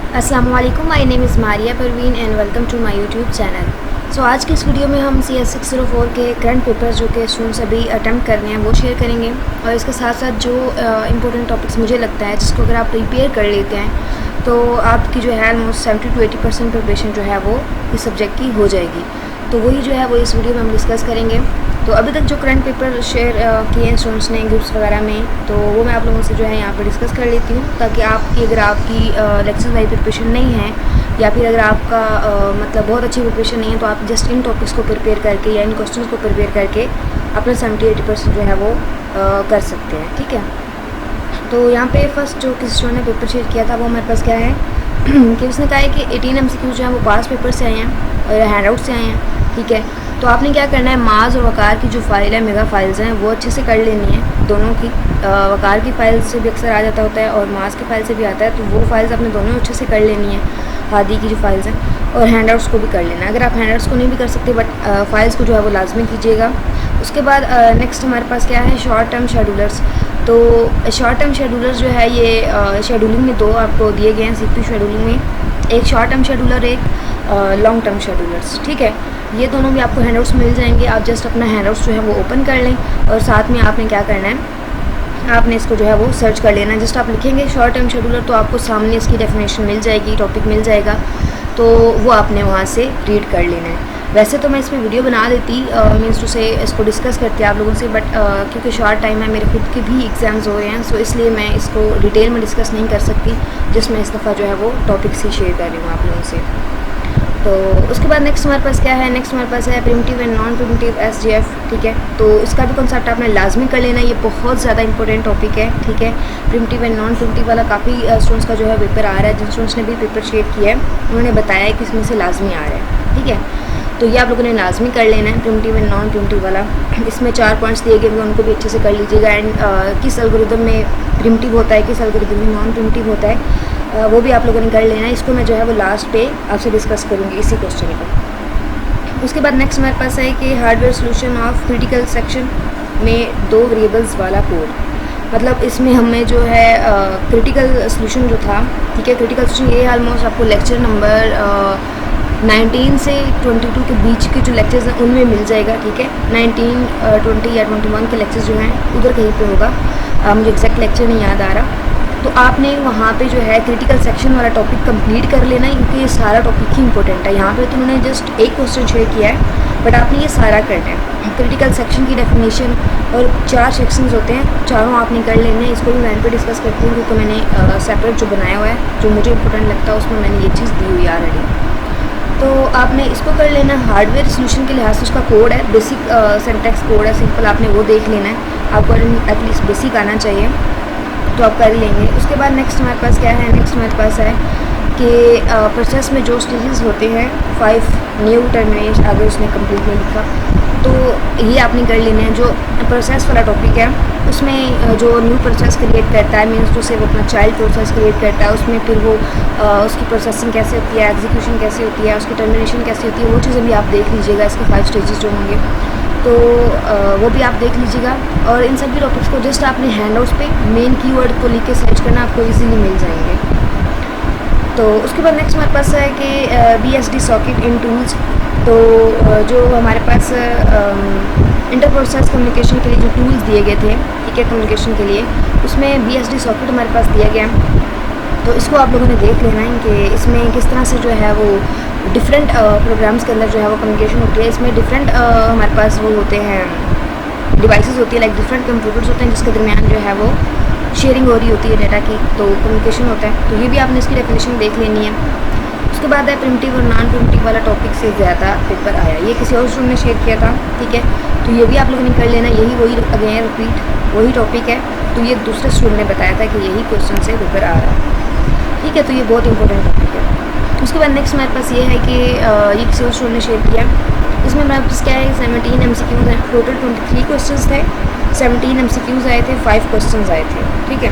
अस्सलामुअलैकुम, my name is Maria Parveen and welcome to my YouTube channel. So आज की इस वीडियो में हम CS 604 के करंट पेपर्स जो कि स्टूडेंट्स अभी अटैम्प्ट कर रहे हैं वो शेयर करेंगे, और इसके साथ साथ जो इम्पोर्टेंट टॉपिक्स मुझे लगता है जिसको अगर आप प्रिपेयर कर लेते हैं तो आपकी जो है ऑलमोस्ट 70 to 80% प्रिपरेशन जो है वो इस सब्जेक्ट की हो जाएगी। तो वही जो है वो इस वीडियो में हम डिस्कस करेंगे। तो अभी तक जो करंट पेपर शेयर किए हैं स्टूडेंट्स ने ग्रुप्स वगैरह में, तो वो मैं आप लोगों से जो है यहाँ पर डिस्कस कर लेती हूँ, ताकि आपकी अगर आपकी लेक्चर वाइज प्रिपरेशन नहीं है या फिर अगर आपका मतलब बहुत अच्छी प्रिपरेशन नहीं है तो आप जस्ट इन टॉपिक्स को प्रिपेयर करके या इन क्वेश्चंस को प्रिपेयर करके अपना 70-80% जो है वो कर सकते हैं। ठीक है, तो यहाँ पे फर्स्ट जो किसी स्टूडेंट ने पेपर शेयर किया था वो मेरे पास क्या है कि उसने कहा है कि 18 MCQ जो है वो पास पेपर से आए हैं और हैंड आउट से आए हैं। ठीक है, तो आपने क्या करना है, माज और वकार की जो फाइल है, मेगा फाइल्स हैं, वो अच्छे से कर लेनी है दोनों की। वकार की फाइल से भी अक्सर आ जाता होता है और माज की फाइल से भी आता है, तो वो फाइल्स आपने दोनों अच्छे से कर लेनी है, हादी की जो फाइल्स हैं, और हैंड आउट्स को भी कर लेना है। अगर आप हैंड आउट्स को नहीं भी कर सकते बट फाइल्स को जो है वो लाजमी कीजिएगा। उसके बाद नेक्स्ट हमारे पास क्या है, शॉर्ट टर्म शेड्यूलर्स। तो शॉर्ट टर्म शेड्यूलर्स जो है ये शेड्यूलिंग में दो आपको दिए गए हैं CPU शेड्यूलिंग में, एक शॉर्ट टर्म शेड्यूलर, एक लॉन्ग टर्म शेड्यूलर्स। ठीक है, ये दोनों भी आपको हैंडआउट्स मिल जाएंगे। आप जस्ट अपना हैंडआउट्स जो है वो ओपन कर लें और साथ में आपने क्या करना है, आपने इसको जो है वो सर्च कर लेना है। जस्ट आप लिखेंगे शॉर्ट टर्म शेड्यूलर तो आपको सामने इसकी डेफिनेशन मिल जाएगी, टॉपिक मिल जाएगा, तो वो आपने वहाँ से रीड कर लेना है। वैसे तो मैं इसमें वीडियो बना देती मीन्स टू से इसको डिस्कस करती आप लोगों से, बट क्योंकि शॉर्ट टाइम है, मेरे खुद के भी एग्ज़ाम्स हो रहे हैं, सो इसलिए मैं इसको डिटेल में डिस्कस नहीं कर सकती, जिसमें इस दफ़ा जो है वो टॉपिक्स ही शेयर कर रही हूँ आप लोगों से। तो उसके बाद नेक्स्ट हमारे पास क्या है, नेक्स्ट हमारे पास है primitive and non primitive SGF। ठीक है, तो इसका भी कॉन्सेप्ट आपने लाजमी कर लेना है, ये बहुत ज़्यादा इंपॉर्टेंट टॉपिक है। ठीक है, प्रिमिटिव एंड नॉन प्रिमिटिव वाला काफ़ी स्टूडेंट्स का जो है पेपर आ रहा है, जिन स्टूडेंट्स ने भी पेपर शेयर किया है उन्होंने बताया है कि इसमें से लाजमी आ रहा है। ठीक है, तो ये आप लोगों ने लाजमी कर लेना है, प्रिमिटिव एंड नॉन प्रिमिटिव वाला। इसमें 4 पॉइंट्स दिए गए, उनको भी अच्छे से कर लीजिएगा। एंड किस एल्गोरिथम में प्रिमिटिव होता है, किस एल्गोरिथम में नॉन प्रिमिटिव होता है, वो भी आप लोगों ने कर लेना है। इसको मैं जो है वो लास्ट पे आपसे डिस्कस करूँगी इसी क्वेश्चन को। उसके बाद नेक्स्ट हमारे पास है कि hardware solution of critical section में 2 वेरिएबल्स वाला कोड। मतलब इसमें हमें जो है क्रिटिकल सोल्यूशन जो था, ठीक है, क्रिटिकल सोल्यूशन ये ऑलमोस्ट आपको लेक्चर नंबर 19 से 22 के बीच के जो लेक्चर्स हैं उनमें मिल जाएगा। ठीक है, 19, 20 या 21 के लेक्चर्स जो हैं उधर कहीं पे होगा, मुझे एग्जैक्ट लेक्चर नहीं याद आ रहा। तो आपने वहाँ पे जो है क्रिटिकल सेक्शन वाला टॉपिक कंप्लीट कर लेना है, क्योंकि ये सारा टॉपिक ही इंपॉर्टेंट है। यहाँ पे तो उन्होंने जस्ट एक क्वेश्चन शेयर किया है, बट आपने ये सारा करना है। क्रिटिकल सेक्शन की डेफिनेशन और 4 सेक्शंस होते हैं, चारों आपने कर लेने हैं। इसको भी मैं पे डिस्कस करती हूँ, क्योंकि मैंने सेपरेट जो बनाया हुआ है, जो मुझे इंपॉर्टेंट लगता है उसमें मैंने ये चीज़ दी हुई है ऑलरेडी। तो आपने इसको कर लेना है। हार्डवेयर सोल्यूशन के लिहाज से उसका कोड है, बेसिक सिंटैक्स कोड है, सिंपल, आपने वो देख लेना है। आपको एटलीस्ट बेसिक आना चाहिए, तो आप कर लेंगे। उसके बाद नेक्स्ट हमारे पास क्या है, नेक्स्ट हमारे पास है कि प्रोसेस में जो स्टेजेस होते हैं 5 न्यू टर्मिनेट, आगे उसने कंप्लीट नहीं लिखा, तो ये आपने कर लेना है। जो प्रोसेस वाला टॉपिक है उसमें जो न्यू प्रोसेस क्रिएट करता है, मीन्स टू से वो अपना चाइल्ड प्रोसेस क्रिएट करता है, उसमें फिर वो उसकी प्रोसेसिंग कैसे होती है, एग्जीक्यूशन कैसे होती है, उसकी टर्मिनेशन कैसे होती है, वो चीज़ें भी आप देख लीजिएगा। इसके 5 स्टेजेस जो होंगे तो वो भी आप देख लीजिएगा। और इन सभी टॉपिक्स को जस्ट आपने हैंडआउट्स पे मेन कीवर्ड को लिख के सर्च करना, आपको इजीली मिल जाएंगे। तो उसके बाद नेक्स्ट हमारे पास है कि BSD सॉकेट इन टूल्स। तो जो हमारे पास इंटर प्रोसेस कम्युनिकेशन के लिए जो टूल्स दिए गए थे, ठीक है, कम्युनिकेशन के लिए, उसमें BSD सॉकेट हमारे पास दिया गया है। तो इसको आप लोगों ने देख लेना है कि इसमें किस तरह से जो है वो डिफरेंट प्रोग्राम्स के अंदर जो है वो कम्युनिकेशन होती है। इसमें डिफरेंट हमारे पास वो होते हैं, डिवाइसेस होती है, लाइक डिफरेंट कंप्यूटर्स होते हैं जिसके दरमियान जो है वो शेयरिंग हो रही होती है डाटा की, तो कम्युनिकेशन होता है। तो ये भी आपने इसकी डेफिनेशन देख लेनी है। उसके बाद है प्रिमिटिव और नॉन प्रिमिटिव वाला टॉपिक से ज़्यादा पेपर आया, ये किसी और स्टूडेंट ने शेयर किया था। ठीक है, तो ये भी आप लोगों ने कर लेना, यही वही अगेन रिपीट वही टॉपिक है। तो ये दूसरे स्टूडेंट ने बताया था कि यही क्वेश्चन से पेपर आ रहा है। ठीक है, तो ये बहुत इंपॉर्टेंट टॉपिक है। उसके बाद नेक्स्ट हमारे पास ये है कि ये किसी और स्टूडेंट ने शेयर किया, इसमें हमारे पास क्या है, 17 MCQs हैं, टोटल 23 क्वेश्चंस थे, 17 MCQs आए थे, 5 क्वेश्चंस आए थे। ठीक है,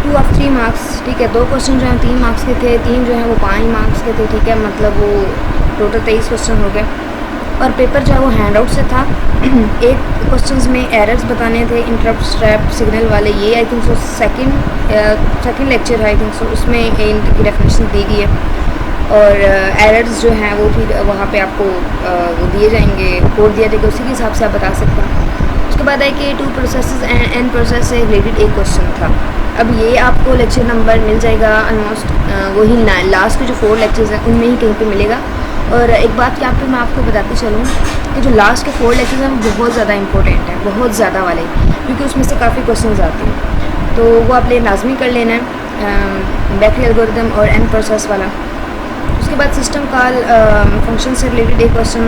2 of 3 मार्क्स। ठीक है, 2 क्वेश्चन जो हैं 3 मार्क्स के थे, 3 जो हैं वो 5 मार्क्स के थे। ठीक है, मतलब वो टोटल 23 क्वेश्चन हो गए। और पेपर जो है वो हैंड आउट से था। एक क्वेश्चंस में एरर्स बताने थे, इंटरप्ट स्ट्रैप सिग्नल वाले, ये I think so second lecture है आई थिंक सो, उसमें इनकी डेफिनेशन दी गई है। और एरर्स जो हैं वो फिर वहाँ पे आपको वो दिए जाएंगे, कोड दिया जाएगा, उसी के हिसाब से आप बता सकते हैं। उसके बाद है कि 2 प्रोसेसेस एंड एन प्रोसेस से रिलेटेड एक क्वेश्चन था। अब ये आपको लेक्चर नंबर मिल जाएगा ऑलमोस्ट वही लास्ट के जो 4 लेक्चर्स हैं उनमें ही कहीं पे मिलेगा। और एक बात यहाँ पे मैं आपको बताती चलूँ कि जो लास्ट के 4 लेक्चर्स हैं वो बहुत ज़्यादा इंपॉर्टेंट है, बहुत ज़्यादा वाले, क्योंकि उसमें से काफ़ी क्वेश्चन आते हैं, तो वो आप लाजमी कर लेना है, बैटरी एल्गोरिदम और एन प्रोसेस वाला। उसके बाद सिस्टम कॉल फंक्शन से रिलेटेड एक क्वेश्चन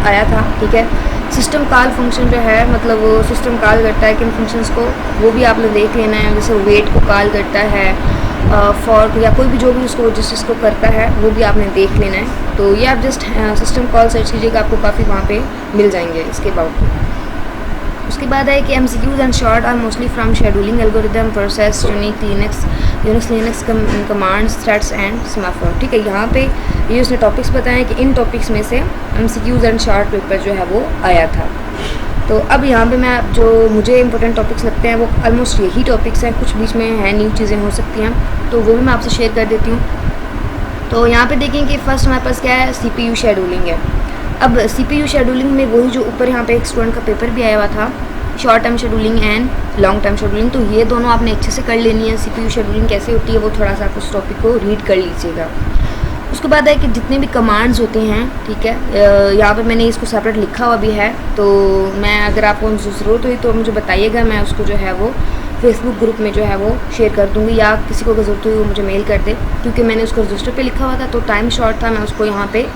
आया था, ठीक है। सिस्टम कॉल फंक्शन जो है मतलब वो सिस्टम कॉल करता है किन फंक्शंस को, वो भी आपने देख लेना है। जैसे वेट को कॉल करता है, फॉर या कोई भी जो भी उसको जिसको करता है वो भी आपने देख लेना है। तो ये आप जस्ट सिस्टम कॉल सर्च कीजिएगा, आपको काफ़ी वहाँ पे मिल जाएंगे इसके अबाउट। उसके बाद है कि MCQs and short are mostly from scheduling algorithm, process, unix commands, threads and semaphore, ठीक है। यहाँ पे ये उसने टॉपिक्स बताए कि इन टॉपिक्स में से MCQs एंड शॉर्ट पेपर जो है वो आया था। तो अब यहाँ पे मैं जो मुझे इंपॉर्टेंट टॉपिक्स लगते हैं वो ऑलमोस्ट यही टॉपिक्स हैं, कुछ बीच में है न्यू चीज़ें हो सकती हैं, तो वो भी मैं आपसे शेयर कर देती हूँ। तो यहाँ पे देखें कि फर्स्ट हमारे पास क्या है, CPU शेड्यूलिंग है। अब CPU शेड्यूलिंग में वही जो ऊपर यहाँ पे एक स्टूडेंट का पेपर भी आया हुआ था, short term scheduling and long term scheduling, तो ये दोनों आपने अच्छे से कर लेनी है। CPU शेड्यूलिंग कैसे होती है वो थोड़ा सा उस टॉपिक को रीड कर लीजिएगा। उसके बाद है कि जितने भी कमांड्स होते हैं, ठीक है, यहाँ पे मैंने इसको सेपरेट लिखा हुआ भी है, तो मैं अगर आपको ज़रूरत हुई तो मुझे बताइएगा, मैं उसको जो है वो फेसबुक ग्रुप में जो है वो शेयर कर दूँगी, या किसी को ज़रूरत हुई वो मुझे मेल कर दे, क्योंकि मैंने उसको रजिस्टर पे लिखा हुआ था तो टाइम शॉर्ट था, मैं उसको यहाँ पे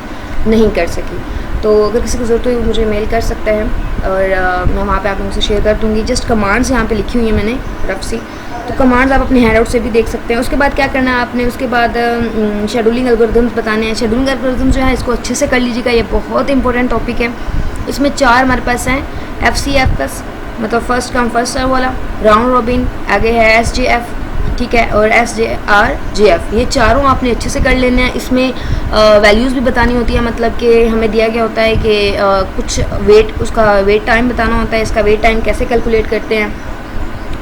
नहीं कर सकी। तो अगर किसी को ज़रूरत हुई वो मुझे मेल कर सकता है और मैं वहाँ पे आप लोगों से शेयर कर दूँगी। जस्ट कमांड्स यहाँ पे लिखी हुई है मैंने रफ सी, तो कमांड्स आप अपने हैंडआउट से भी देख सकते हैं। उसके बाद क्या करना है आपने, उसके बाद शेड्यूलिंग एल्गोरिदम्स बताने हैं। शेड्यूलिंग एल्गोरिदम जो है इसको अच्छे से कर लीजिएगा, ये बहुत इंपॉर्टेंट टॉपिक है। इसमें 4 हमारे पास हैं, FCFS मतलब फर्स्ट कम फर्स्ट सर्व वाला, राउंड रॉबिन, आगे है SJF, ठीक है, और SJR-JF, ये चारों आपने अच्छे से कर लेने हैं। इसमें वैल्यूज़ भी बतानी होती है, मतलब कि हमें दिया गया होता है कि कुछ उसका वेट टाइम बताना होता है, इसका वेट टाइम कैसे कैलकुलेट करते हैं,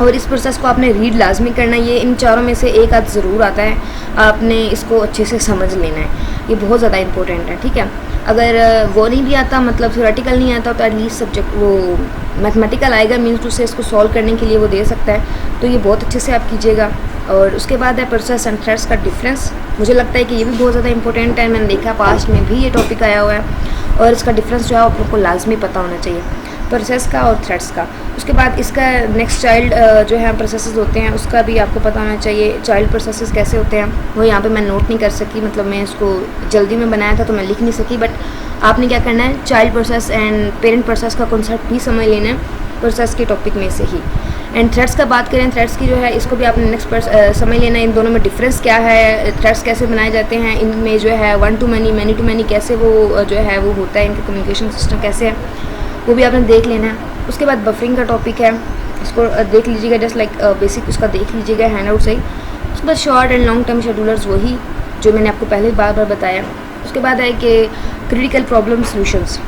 और इस प्रोसेस को आपने रीड लाजमी करना है। ये इन चारों में से एक आध ज़रूर आता है, आपने इसको अच्छे से समझ लेना है, ये बहुत ज़्यादा इंपॉर्टेंट है, ठीक है। अगर वो नहीं भी आता, मतलब थ्योरेटिकल नहीं आता, तो एटलीस्ट सब्जेक्ट वो मैथमेटिकल आएगा, मीन्स टू से इसको सॉल्व करने के लिए वो दे सकता है, तो ये बहुत अच्छे से आप कीजिएगा। और उसके बाद है प्रोसेस एंड थ्रेड्स का डिफरेंस, मुझे लगता है कि ये भी बहुत ज़्यादा इंपॉर्टेंट है, मैंने देखा पास्ट में भी ये टॉपिक आया हुआ है, और इसका डिफरेंस जो है आप लोग को लाजमी पता होना चाहिए, प्रोसेस का और थ्रेड्स का। उसके बाद इसका नेक्स्ट चाइल्ड जो है प्रोसेसेस होते हैं, उसका भी आपको पता होना चाहिए, चाइल्ड प्रोसेसेस कैसे होते हैं, वो यहाँ पे मैं नोट नहीं कर सकी, मतलब मैं इसको जल्दी में बनाया था तो मैं लिख नहीं सकी, बट आपने क्या करना है, child process and parent process का कॉन्सेप्ट भी समझ लेना है प्रोसेस के टॉपिक में से ही। एंड थ्रेड्स का बात करें, थ्रेड्स की जो है इसको भी आपने नेक्स्ट समझ लेना है, इन दोनों में डिफरेंस क्या है, थ्रेड्स कैसे बनाए जाते हैं, इनमें जो है वन टू मैनी कैसे वो जो है वो होता है, इनके कम्युनिकेशन सिस्टम कैसे है, वो भी आपने देख लेना है। उसके बाद बफरिंग का टॉपिक है, इसको देख लीजिएगा, जस्ट लाइक बेसिक उसका देख लीजिएगा हैंड आउट से ही। उसके बाद short and long term schedulers, वही जो मैंने आपको पहले बार बताया। उसके बाद है कि critical problem solutions,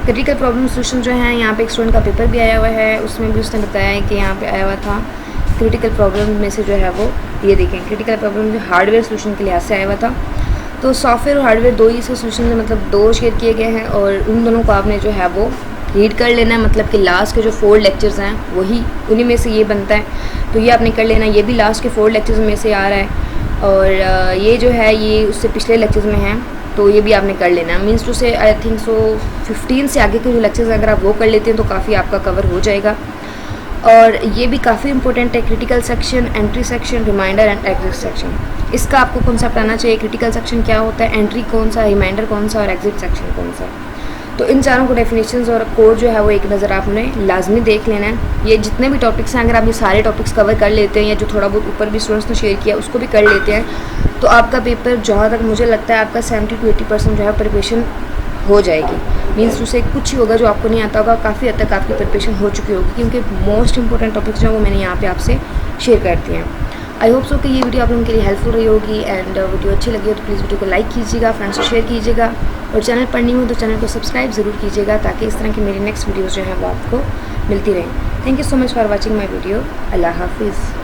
critical problem solution जो है, यहाँ पे एक स्टूडेंट का पेपर भी आया हुआ है, उसमें भी उसने बताया है कि यहाँ पे आया हुआ था क्रिटिकल प्रॉब्लम में से जो है वो ये देखें, क्रिटिकल प्रॉब्लम जो हार्डवेयर सोल्यूशन के लिहाज से आया हुआ था, तो सॉफ्टवेयर और हार्डवेयर दो ही इसके सोल्यूशन मतलब 2 शेयर किए गए हैं, और उन दोनों को आपने जो है वो रीड कर लेना है, मतलब कि लास्ट के जो 4 लेक्चर्स हैं वही उन्हीं में से ये बनता है, तो ये आपने कर लेना। ये भी लास्ट के 4 लेक्चर्स में से आ रहा है, और ये जो है ये उससे पिछले लेक्चर्स में है, तो ये भी आपने कर लेना है। मीन्स टू से आई थिंक सो 15 से आगे के जो लेक्चर्स अगर आप वो कर लेते हैं तो काफ़ी आपका कवर हो जाएगा। और ये भी काफ़ी इंपॉर्टेंट है, critical section, entry section, remainder and exit section, इसका आपको कॉन्सेप्ट आना चाहिए। क्रिटिकल सेक्शन क्या होता है, एंट्री कौन सा, रिमाइंडर कौन सा और एग्जिट सेक्शन कौन सा, तो इन चारों को डेफिनेशंस और कोड जो है वो एक नज़र आपने लाजमी देख लेना है। ये जितने भी टॉपिक्स हैं, अगर आप ये सारे टॉपिक्स कवर कर लेते हैं, या जो थोड़ा बहुत ऊपर भी स्टूडेंट्स ने शेयर किया उसको भी कर लेते हैं, तो आपका पेपर जहाँ तक मुझे लगता है आपका 70 to 80% जो है प्रिपरेशन हो जाएगी। मीन्स उससे कुछ ही होगा जो आपको नहीं आता होगा, काफ़ी हद तक आपकी प्रिपरेशन हो चुकी होगी, क्योंकि मोस्ट इंपॉर्टेंट टॉपिक्स जो है वो मैंने यहाँ पे आपसे शेयर कर दिए हैं। आई होप सो कि ये वीडियो आप लोगों के लिए हेल्पफुल रही होगी एंड वीडियो अच्छी लगी हो तो प्लीज़ वीडियो को लाइक कीजिएगा, फ्रेंड्स से शेयर कीजिएगा और चैनल पर न्यू हो तो चैनल को सब्सक्राइब ज़रूर कीजिएगा ताकि इस तरह की मेरी नेक्स्ट वीडियोज़ जो हैं वो आपको मिलती रहें। Thank you so much for watching my video. अल्लाह हाफिज़।